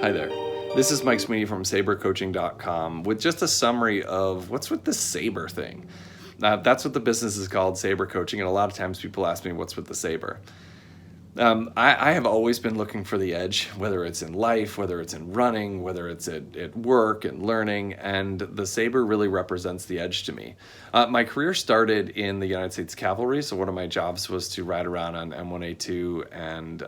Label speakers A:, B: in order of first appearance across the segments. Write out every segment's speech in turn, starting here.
A: Hi there. This is Mike Sweeney from sabercoaching.com with just a summary of what's with the saber thing. That's what the business is called, Saber Coaching, and a lot of times people ask me what's with the saber. I have always been looking for the edge, whether it's in life, whether it's in running, whether it's at work and learning, and the saber really represents the edge to me. My career started in the United States Cavalry, so one of my jobs was to ride around on M1A2 and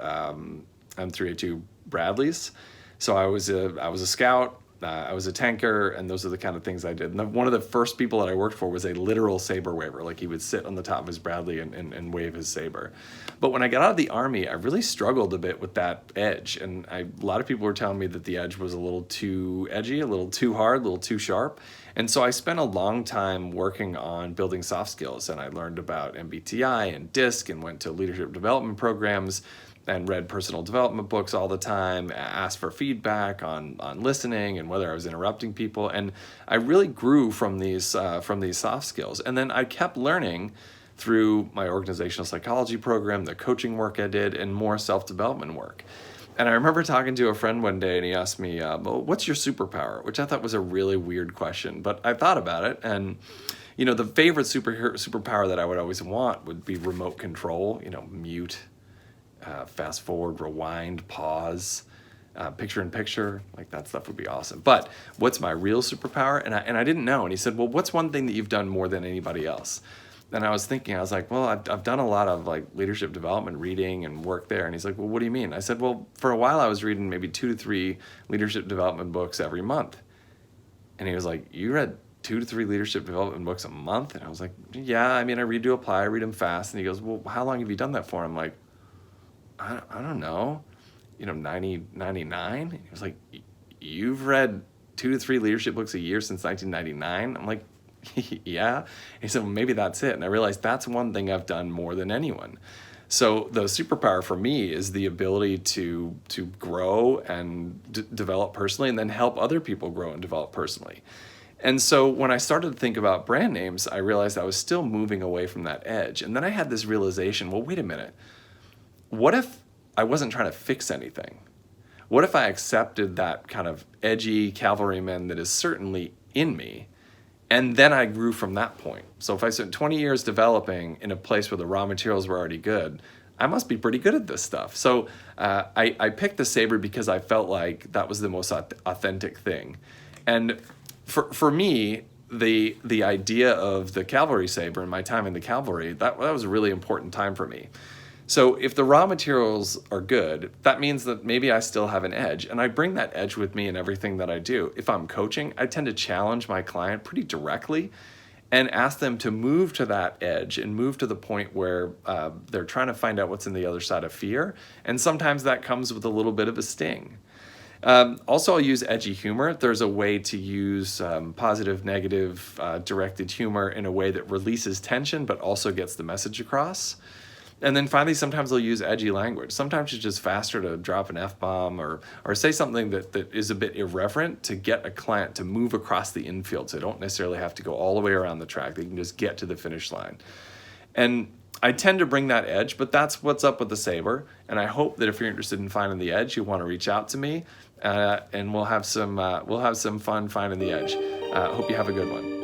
A: M3A2 Bradleys. So I was a scout, I was a tanker, and those are the kind of things I did. And one of the first people that I worked for was a literal saber waver. Like, he would sit on the top of his Bradley and wave his saber. But when I got out of the Army, I really struggled a bit with that edge. And a lot of people were telling me that the edge was a little too edgy, a little too hard, a little too sharp. And so I spent a long time working on building soft skills. And I learned about MBTI and DISC and went to leadership development programs and read personal development books all the time, asked for feedback on listening and whether I was interrupting people. And I really grew from these soft skills. And then I kept learning through my organizational psychology program, the coaching work I did, and more self-development work. And I remember talking to a friend one day, and he asked me, well, what's your superpower? Which I thought was a really weird question, but I thought about it. And the favorite superpower that I would always want would be remote control, mute, fast forward, rewind, pause, picture in picture, like that stuff would be awesome. But what's my real superpower? And I didn't know. And he said, well, what's one thing that you've done more than anybody else? And I was thinking, I was like, well, I've done a lot of like leadership development reading and work there. And he's like, well, what do you mean? I said, well, for a while I was reading maybe 2 to 3 leadership development books every month. And he was like, you read 2 to 3 leadership development books a month? And I was like, yeah, I mean, I read to apply, I read them fast. And he goes, well, how long have you done that for? I'm like, I don't know, 99. He was like, you've read 2 to 3 leadership books a year since 1999? I'm like, yeah. He said, well, maybe that's it. And I realized that's one thing I've done more than anyone. So the superpower for me is the ability to grow and develop personally, and then help other people grow and develop personally. And so when I started to think about brand names, I realized I was still moving away from that edge. And then I had this realization, well, wait a minute. What if I wasn't trying to fix anything? What if I accepted that kind of edgy cavalryman that is certainly in me, and then I grew from that point? So if I spent 20 years developing in a place where the raw materials were already good, I must be pretty good at this stuff. So I picked the saber because I felt like that was the most authentic thing. And for me, the idea of the cavalry saber and my time in the cavalry, that was a really important time for me. So if the raw materials are good, that means that maybe I still have an edge, and I bring that edge with me in everything that I do. If I'm coaching, I tend to challenge my client pretty directly and ask them to move to that edge and move to the point where they're trying to find out what's in the other side of fear. And sometimes that comes with a little bit of a sting. Also, I'll use edgy humor. There's a way to use positive, negative, directed humor in a way that releases tension but also gets the message across. And then finally, sometimes they'll use edgy language. Sometimes it's just faster to drop an F-bomb or say something that is a bit irreverent to get a client to move across the infield. So they don't necessarily have to go all the way around the track. They can just get to the finish line. And I tend to bring that edge, but that's what's up with the saber. And I hope that if you're interested in finding the edge, you want to reach out to me, and we'll have some fun finding the edge. Hope you have a good one.